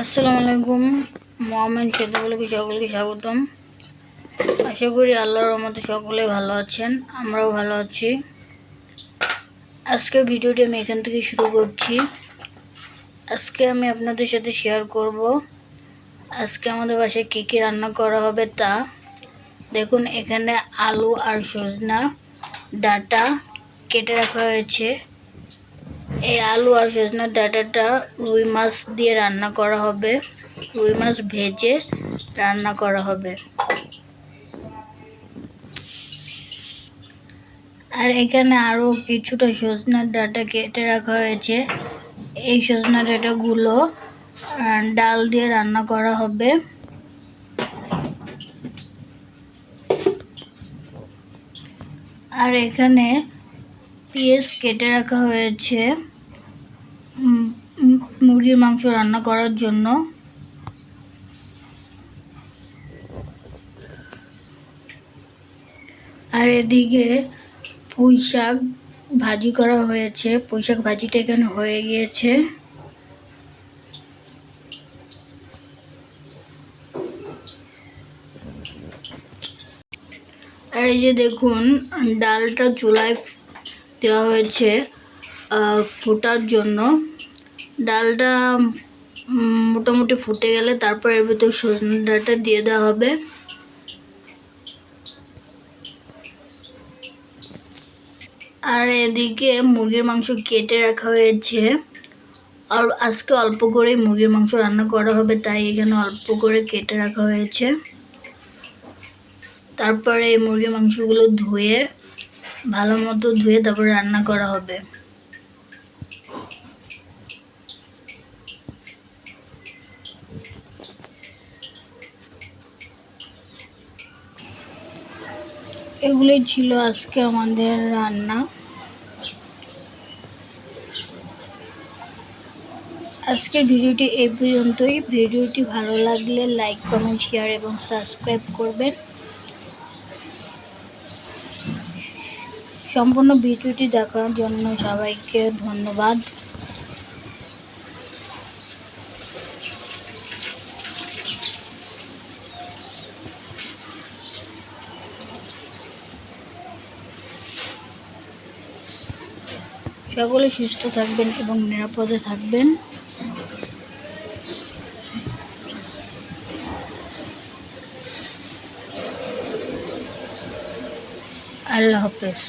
আসসালামু আলাইকুম। মোহাম্মদ শহীদুল্লাহকে সকলকে স্বাগতম। আশা করি আল্লাহর রহমতে সকলে ভালো আছেন, আমরাও ভালো আছি। আজকের ভিডিওটি আমি এখান থেকে শুরু করছি। আজকে আমি আপনাদের সাথে শেয়ার করব আজকে আমাদের বাসায় কী কী রান্না করা হবে তা। দেখুন, এখানে আলু আর সজনা ডাঁটা কেটে রাখা হয়েছে। এই আলু আর সজনার ডাঁটাটা রুই মাছ দিয়ে রান্না করা হবে, রুই মাছ ভেজে রান্না করা হবে। আর এখানে আরও কিছুটা সজনার ডাঁটা কেটে রাখা হয়েছে। এই সজনার ডাঁটাগুলো ডাল দিয়ে রান্না করা হবে। আর এখানে পেঁয়াজ কেটে রাখা হয়েছে মুরগির মাংস রান্না করার জন্য। আর এদিকে পুঁই শাক ভাজি করা হয়েছে, পুঁই শাক ভাজিটা এখানে হয়ে গিয়েছে। আর এই যে দেখুন, ডালটা চুলায় দেওয়া হয়েছে ফোটার জন্য। ডালটা মোটামুটি ফুটে গেলে তারপর এর ভিতর সজনে ডাঁটা দিয়ে দেওয়া হবে। আর এদিকে মুরগির মাংস কেটে রাখা হয়েছে। আর আজকে অল্প করে মুরগির মাংস রান্না করা হবে, তাই এখানে অল্প করে কেটে রাখা হয়েছে। তারপরে এই মুরগির মাংসগুলো ধুয়ে ভালো মতো ধুয়ে তারপরে রান্না করা হবে। এগুলোই ছিল আজকে আমাদের রান্না। আজকের ভিডিওটি এই পর্যন্তই। ভিডিওটি ভালো লাগলে লাইক, কমেন্ট, শেয়ার এবং সাবস্ক্রাইব করবেন। সম্পূর্ণ ভিডিওটি দেখার জন্য সবাইকে ধন্যবাদ। সকলে সুস্থ থাকবেন এবং নিরাপদে থাকবেন। আল্লাহ হাফেজ।